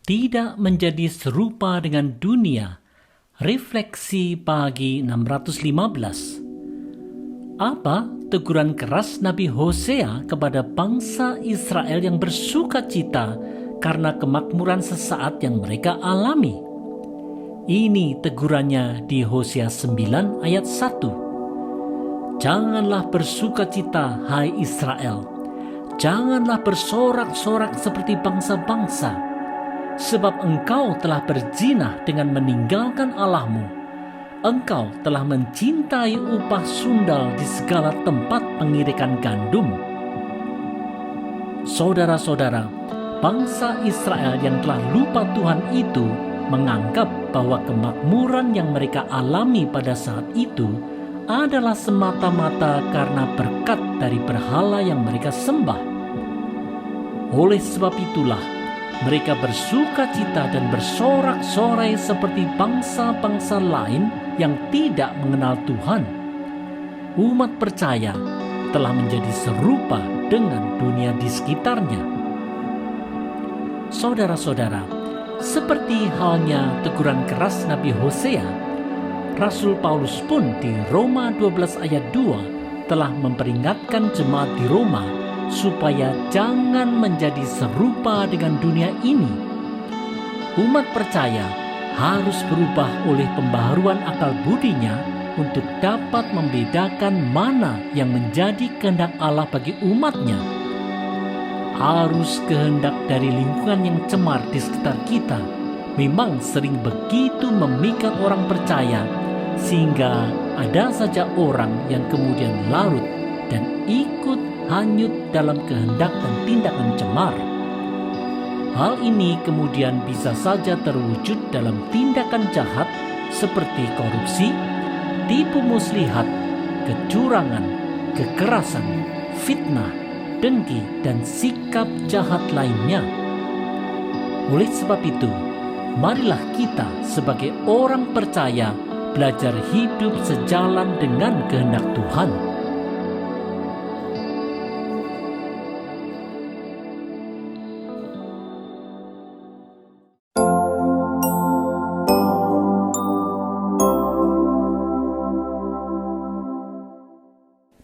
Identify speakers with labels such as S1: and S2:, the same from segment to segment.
S1: tidak menjadi serupa dengan dunia. Refleksi pagi 615. Apa teguran keras Nabi Hosea kepada bangsa Israel yang bersukacita karena kemakmuran sesaat yang mereka alami? Ini tegurannya di Hosea 9 ayat 1. Janganlah bersukacita, hai Israel. Janganlah bersorak-sorak seperti bangsa-bangsa, sebab engkau telah berzina dengan meninggalkan Allahmu. Engkau telah mencintai upah sundal di segala tempat pengirikan gandum. Saudara-saudara, bangsa Israel yang telah lupa Tuhan itu menganggap bahwa kemakmuran yang mereka alami pada saat itu adalah semata-mata karena berkat dari berhala yang mereka sembah. Oleh sebab itulah, mereka bersukacita dan bersorak-sorai seperti bangsa-bangsa lain yang tidak mengenal Tuhan. Umat percaya telah menjadi serupa dengan dunia di sekitarnya. Saudara-saudara, seperti halnya teguran keras Nabi Hosea, Rasul Paulus pun di Roma 12 ayat 2 telah memperingatkan jemaat di Roma supaya jangan menjadi serupa dengan dunia ini. Umat percaya harus berubah oleh pembaharuan akal budinya untuk dapat membedakan mana yang menjadi kehendak Allah bagi umatnya. Arus kehendak dari lingkungan yang cemar di sekitar kita memang sering begitu memikat orang percaya, sehingga ada saja orang yang kemudian larut dan ikut hanyut dalam kehendak dan tindakan cemar. Hal ini kemudian bisa saja terwujud dalam tindakan jahat seperti korupsi, tipu muslihat, kecurangan, kekerasan, fitnah, dengki, dan sikap jahat lainnya. Oleh sebab itu, marilah kita sebagai orang percaya belajar hidup sejalan dengan kehendak Tuhan.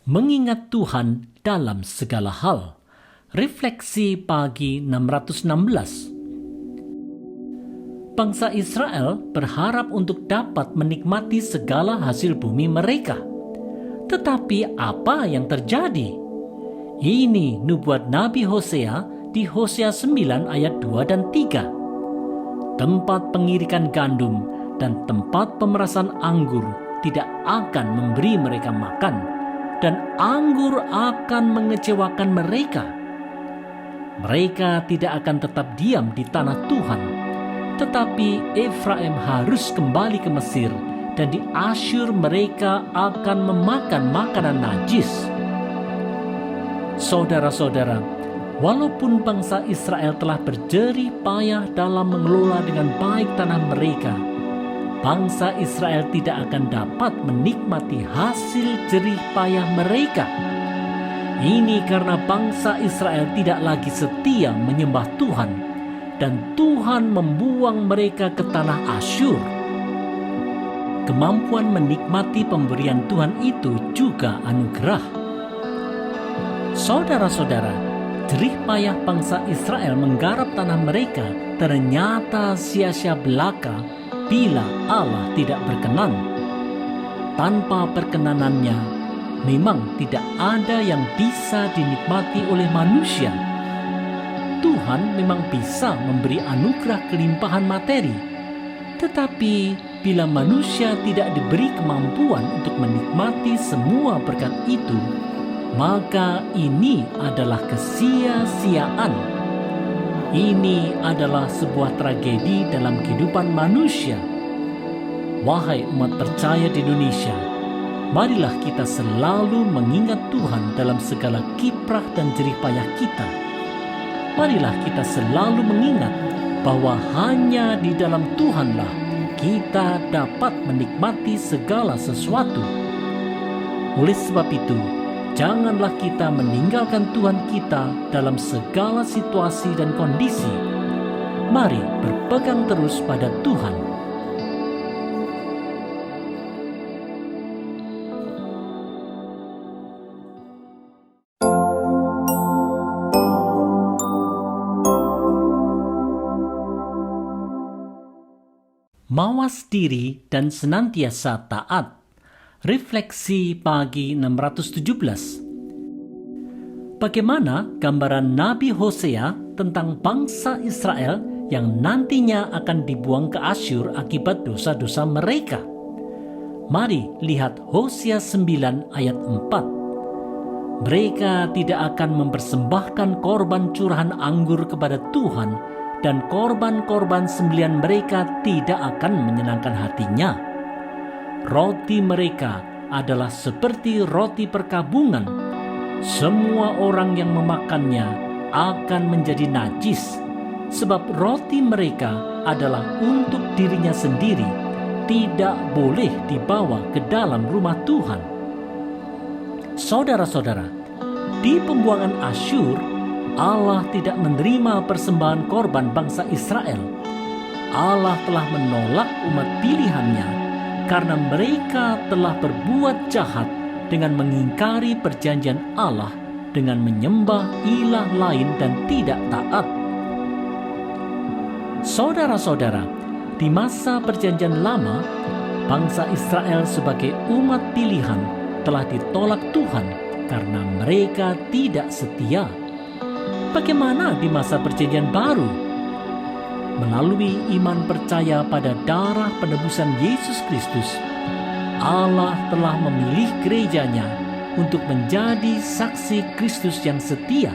S1: Mengingat Tuhan dalam segala hal. Refleksi pagi 616. Bangsa Israel berharap untuk dapat menikmati segala hasil bumi mereka. Tetapi apa yang terjadi? Ini nubuat Nabi Hosea di Hosea 9 ayat 2 dan 3. Tempat pengirikan gandum dan tempat pemerasan anggur tidak akan memberi mereka makan, dan anggur akan mengecewakan mereka. Mereka tidak akan tetap diam di tanah Tuhan, tetapi Efraim harus kembali ke Mesir, dan di Asyur mereka akan memakan makanan najis. Saudara-saudara, walaupun bangsa Israel telah berjerih payah dalam mengelola dengan baik tanah mereka, bangsa Israel tidak akan dapat menikmati hasil jerih payah mereka. Ini karena bangsa Israel tidak lagi setia menyembah Tuhan, dan Tuhan membuang mereka ke tanah Asyur. Kemampuan menikmati pemberian Tuhan itu juga anugerah. Saudara-saudara, jerih payah bangsa Israel menggarap tanah mereka ternyata sia-sia belaka bila Allah tidak berkenan. Tanpa perkenanannya, memang tidak ada yang bisa dinikmati oleh manusia. Tuhan memang bisa memberi anugerah kelimpahan materi, tetapi bila manusia tidak diberi kemampuan untuk menikmati semua berkat itu, maka ini adalah kesia-siaan. Ini adalah sebuah tragedi dalam kehidupan manusia. Wahai umat percaya di Indonesia, marilah kita selalu mengingat Tuhan dalam segala kiprah dan jerih payah kita. Marilah kita selalu mengingat bahwa hanya di dalam Tuhanlah kita dapat menikmati segala sesuatu. Oleh sebab itu, janganlah kita meninggalkan Tuhan kita dalam segala situasi dan kondisi. Mari berpegang terus pada Tuhan. Mawas diri dan senantiasa taat. Refleksi pagi 617. Bagaimana gambaran Nabi Hosea tentang bangsa Israel yang nantinya akan dibuang ke Asyur akibat dosa-dosa mereka? Mari lihat Hosea 9 ayat 4. Mereka tidak akan mempersembahkan korban curahan anggur kepada Tuhan, dan korban-korban sembelihan mereka tidak akan menyenangkan hatinya. Roti mereka adalah seperti roti perkabungan. Semua orang yang memakannya akan menjadi najis, sebab roti mereka adalah untuk dirinya sendiri, tidak boleh dibawa ke dalam rumah Tuhan. Saudara-saudara, di pembuangan Asyur, Allah tidak menerima persembahan korban bangsa Israel. Allah telah menolak umat pilihannya karena mereka telah berbuat jahat dengan mengingkari perjanjian Allah dengan menyembah ilah lain dan tidak taat. Saudara-saudara, di masa perjanjian lama, bangsa Israel sebagai umat pilihan telah ditolak Tuhan karena mereka tidak setia. Bagaimana di masa perjanjian baru? Melalui iman percaya pada darah penebusan Yesus Kristus, Allah telah memilih gerejanya untuk menjadi saksi Kristus yang setia.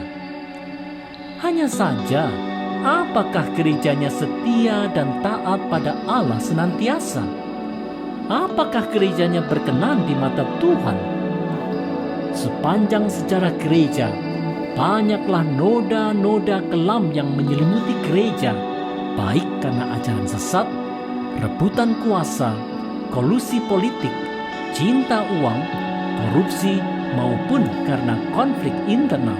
S1: Hanya saja, apakah gerejanya setia dan taat pada Allah senantiasa? Apakah gerejanya berkenan di mata Tuhan? Sepanjang sejarah gereja, banyaklah noda-noda kelam yang menyelimuti gereja, baik karena ajaran sesat, rebutan kuasa, kolusi politik, cinta uang, korupsi, maupun karena konflik internal.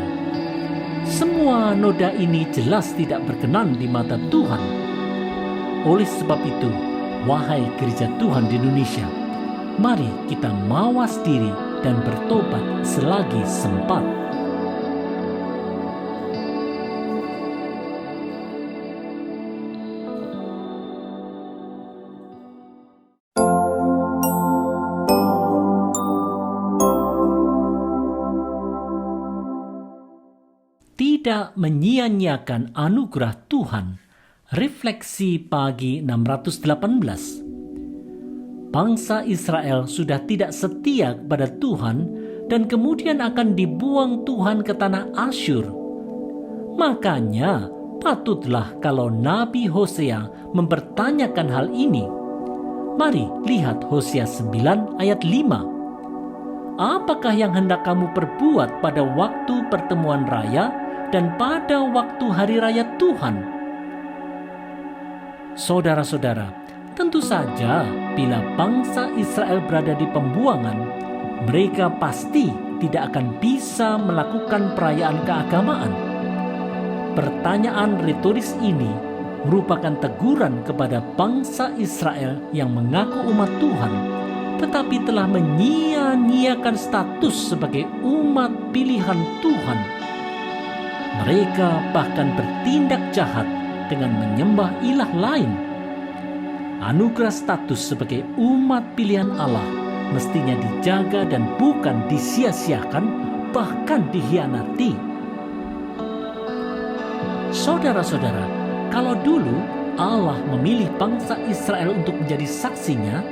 S1: Semua noda ini jelas tidak berkenan di mata Tuhan. Oleh sebab itu, wahai gereja Tuhan di Indonesia, mari kita mawas diri dan bertobat selagi sempat. Tidak menyia-nyiakan anugerah Tuhan. Refleksi pagi 618. Bangsa Israel sudah tidak setia kepada Tuhan dan kemudian akan dibuang Tuhan ke tanah Asyur. Makanya patutlah kalau Nabi Hosea mempertanyakan hal ini. Mari lihat Hosea 9 ayat 5. Apakah yang hendak kamu perbuat pada waktu pertemuan raya dan pada waktu hari raya Tuhan? Saudara-saudara, tentu saja bila bangsa Israel berada di pembuangan, mereka pasti tidak akan bisa melakukan perayaan keagamaan. Pertanyaan retoris ini merupakan teguran kepada bangsa Israel yang mengaku umat Tuhan, tetapi telah menyia-nyiakan status sebagai umat pilihan Tuhan. Mereka bahkan bertindak jahat dengan menyembah ilah lain. Anugerah status sebagai umat pilihan Allah mestinya dijaga dan bukan disia-siakan, bahkan dikhianati. Saudara-saudara, kalau dulu Allah memilih bangsa Israel untuk menjadi saksinya,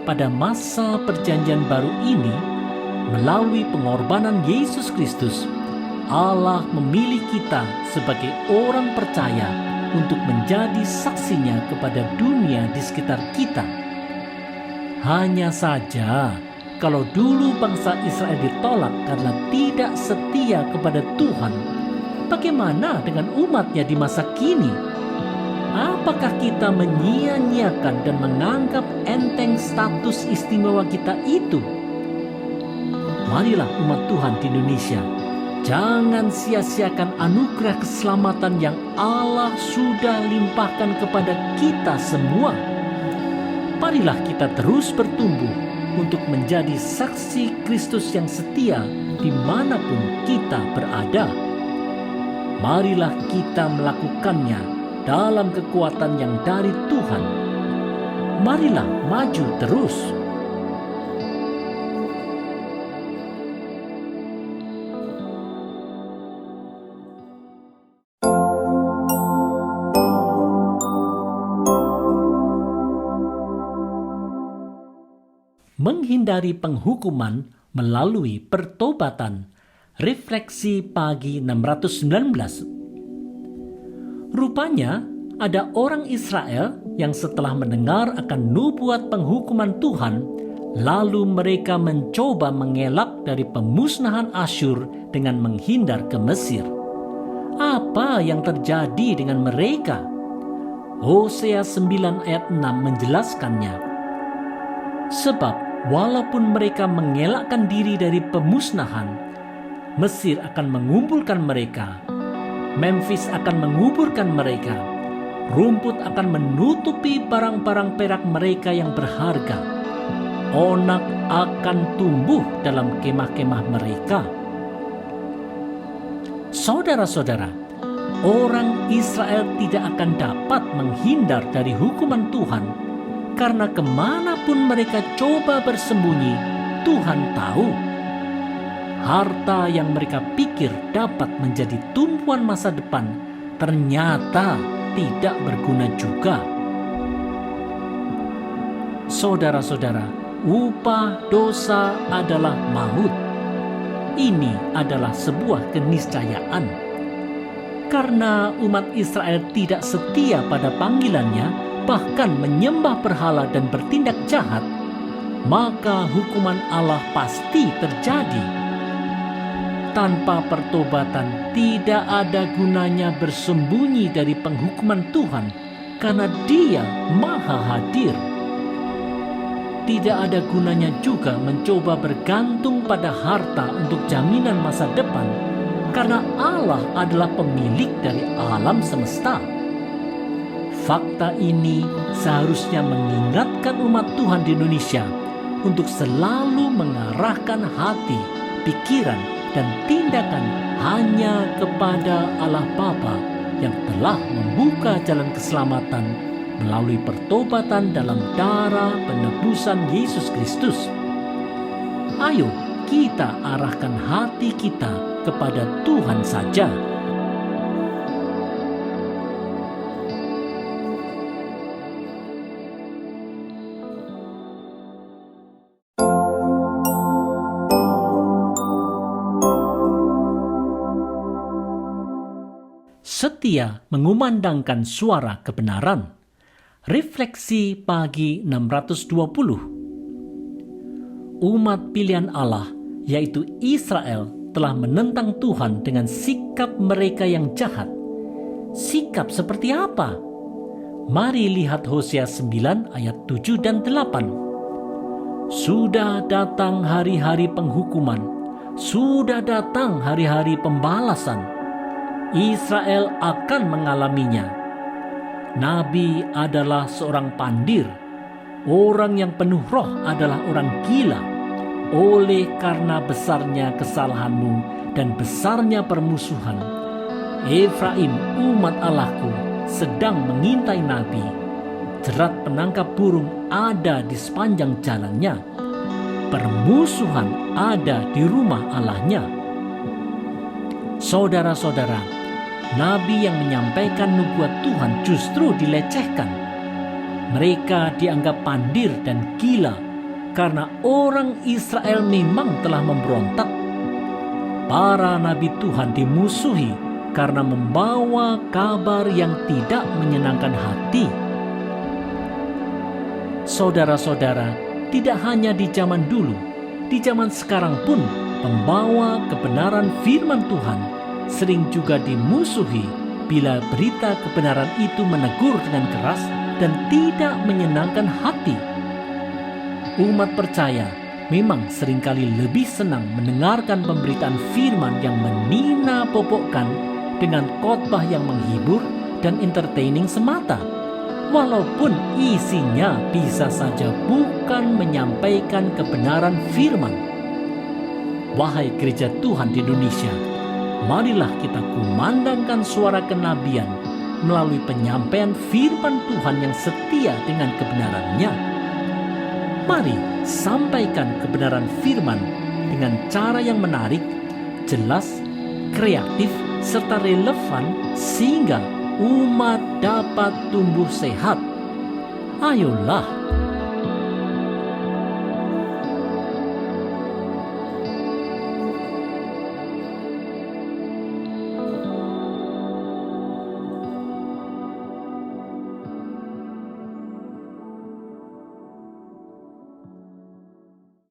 S1: pada masa perjanjian baru ini, melalui pengorbanan Yesus Kristus, Allah memilih kita sebagai orang percaya untuk menjadi saksinya kepada dunia di sekitar kita. Hanya saja, kalau dulu bangsa Israel ditolak karena tidak setia kepada Tuhan, bagaimana dengan umatnya di masa kini? Apakah kita menyia-nyiakan dan menganggap enteng status istimewa kita itu? Marilah umat Tuhan di Indonesia, Jangan sia-siakan anugerah keselamatan yang Allah sudah limpahkan kepada kita semua. Marilah kita terus bertumbuh untuk menjadi saksi Kristus yang setia dimanapun kita berada. Marilah kita melakukannya dalam kekuatan yang dari Tuhan. Marilah maju terus. Menghindari penghukuman melalui pertobatan. Refleksi pagi 619. Rupanya ada orang Israel yang setelah mendengar akan nubuat penghukuman Tuhan, lalu mereka mencoba mengelak dari pemusnahan Asyur dengan menghindar ke Mesir. Apa yang terjadi dengan mereka? Hosea 9 ayat 6 menjelaskannya. Sebab walaupun mereka mengelakkan diri dari pemusnahan, Mesir akan mengumpulkan mereka, Memphis akan menguburkan mereka, rumput akan menutupi barang-barang perak mereka yang berharga, onak akan tumbuh dalam kemah-kemah mereka. Saudara-saudara, orang Israel tidak akan dapat menghindar dari hukuman Tuhan, karena kemanapun mereka coba bersembunyi, Tuhan tahu. Harta yang mereka pikir dapat menjadi tumpuan masa depan ternyata tidak berguna juga. Saudara-saudara, upah dosa adalah maut. Ini adalah sebuah keniscayaan. Karena umat Israel tidak setia pada panggilannya, bahkan menyembah berhala dan bertindak jahat, maka hukuman Allah pasti terjadi. Tanpa pertobatan tidak ada gunanya bersembunyi dari penghukuman Tuhan, karena Dia Maha Hadir. Tidak ada gunanya juga mencoba bergantung pada harta untuk jaminan masa depan, karena Allah adalah pemilik dari alam semesta. Fakta ini seharusnya mengingatkan umat Tuhan di Indonesia untuk selalu mengarahkan hati, pikiran, dan tindakan hanya kepada Allah Bapa yang telah membuka jalan keselamatan melalui pertobatan dalam darah penebusan Yesus Kristus. Ayo kita arahkan hati kita kepada Tuhan saja. Setia mengumandangkan suara kebenaran. Refleksi pagi 620. Umat pilihan Allah, yaitu Israel, telah menentang Tuhan dengan sikap mereka yang jahat. Sikap seperti apa? Mari lihat Hosea 9 ayat 7 dan 8. Sudah datang hari-hari penghukuman, sudah datang hari-hari pembalasan. Israel akan mengalaminya. Nabi adalah seorang pandir. Orang yang penuh roh adalah orang gila. Oleh karena besarnya kesalahanmu dan besarnya permusuhan, Efraim, umat Allahku, sedang mengintai nabi. Jerat penangkap burung ada di sepanjang jalannya. Permusuhan ada di rumah Allahnya. Saudara-saudara, nabi yang menyampaikan nubuat Tuhan justru dilecehkan. Mereka dianggap pandir dan gila karena orang Israel memang telah memberontak. Para nabi Tuhan dimusuhi karena membawa kabar yang tidak menyenangkan hati. Saudara-saudara, tidak hanya di zaman dulu, di zaman sekarang pun pembawa kebenaran firman Tuhan sering juga dimusuhi bila berita kebenaran itu menegur dengan keras dan tidak menyenangkan hati. Umat percaya memang seringkali lebih senang mendengarkan pemberitaan firman yang menina-popokkan dengan khotbah yang menghibur dan entertaining semata, walaupun isinya bisa saja bukan menyampaikan kebenaran firman. Wahai gereja Tuhan di Indonesia, marilah kita kumandangkan suara kenabian melalui penyampaian firman Tuhan yang setia dengan kebenarannya. Mari sampaikan kebenaran firman dengan cara yang menarik, jelas, kreatif, serta relevan sehingga umat dapat tumbuh sehat. Ayolah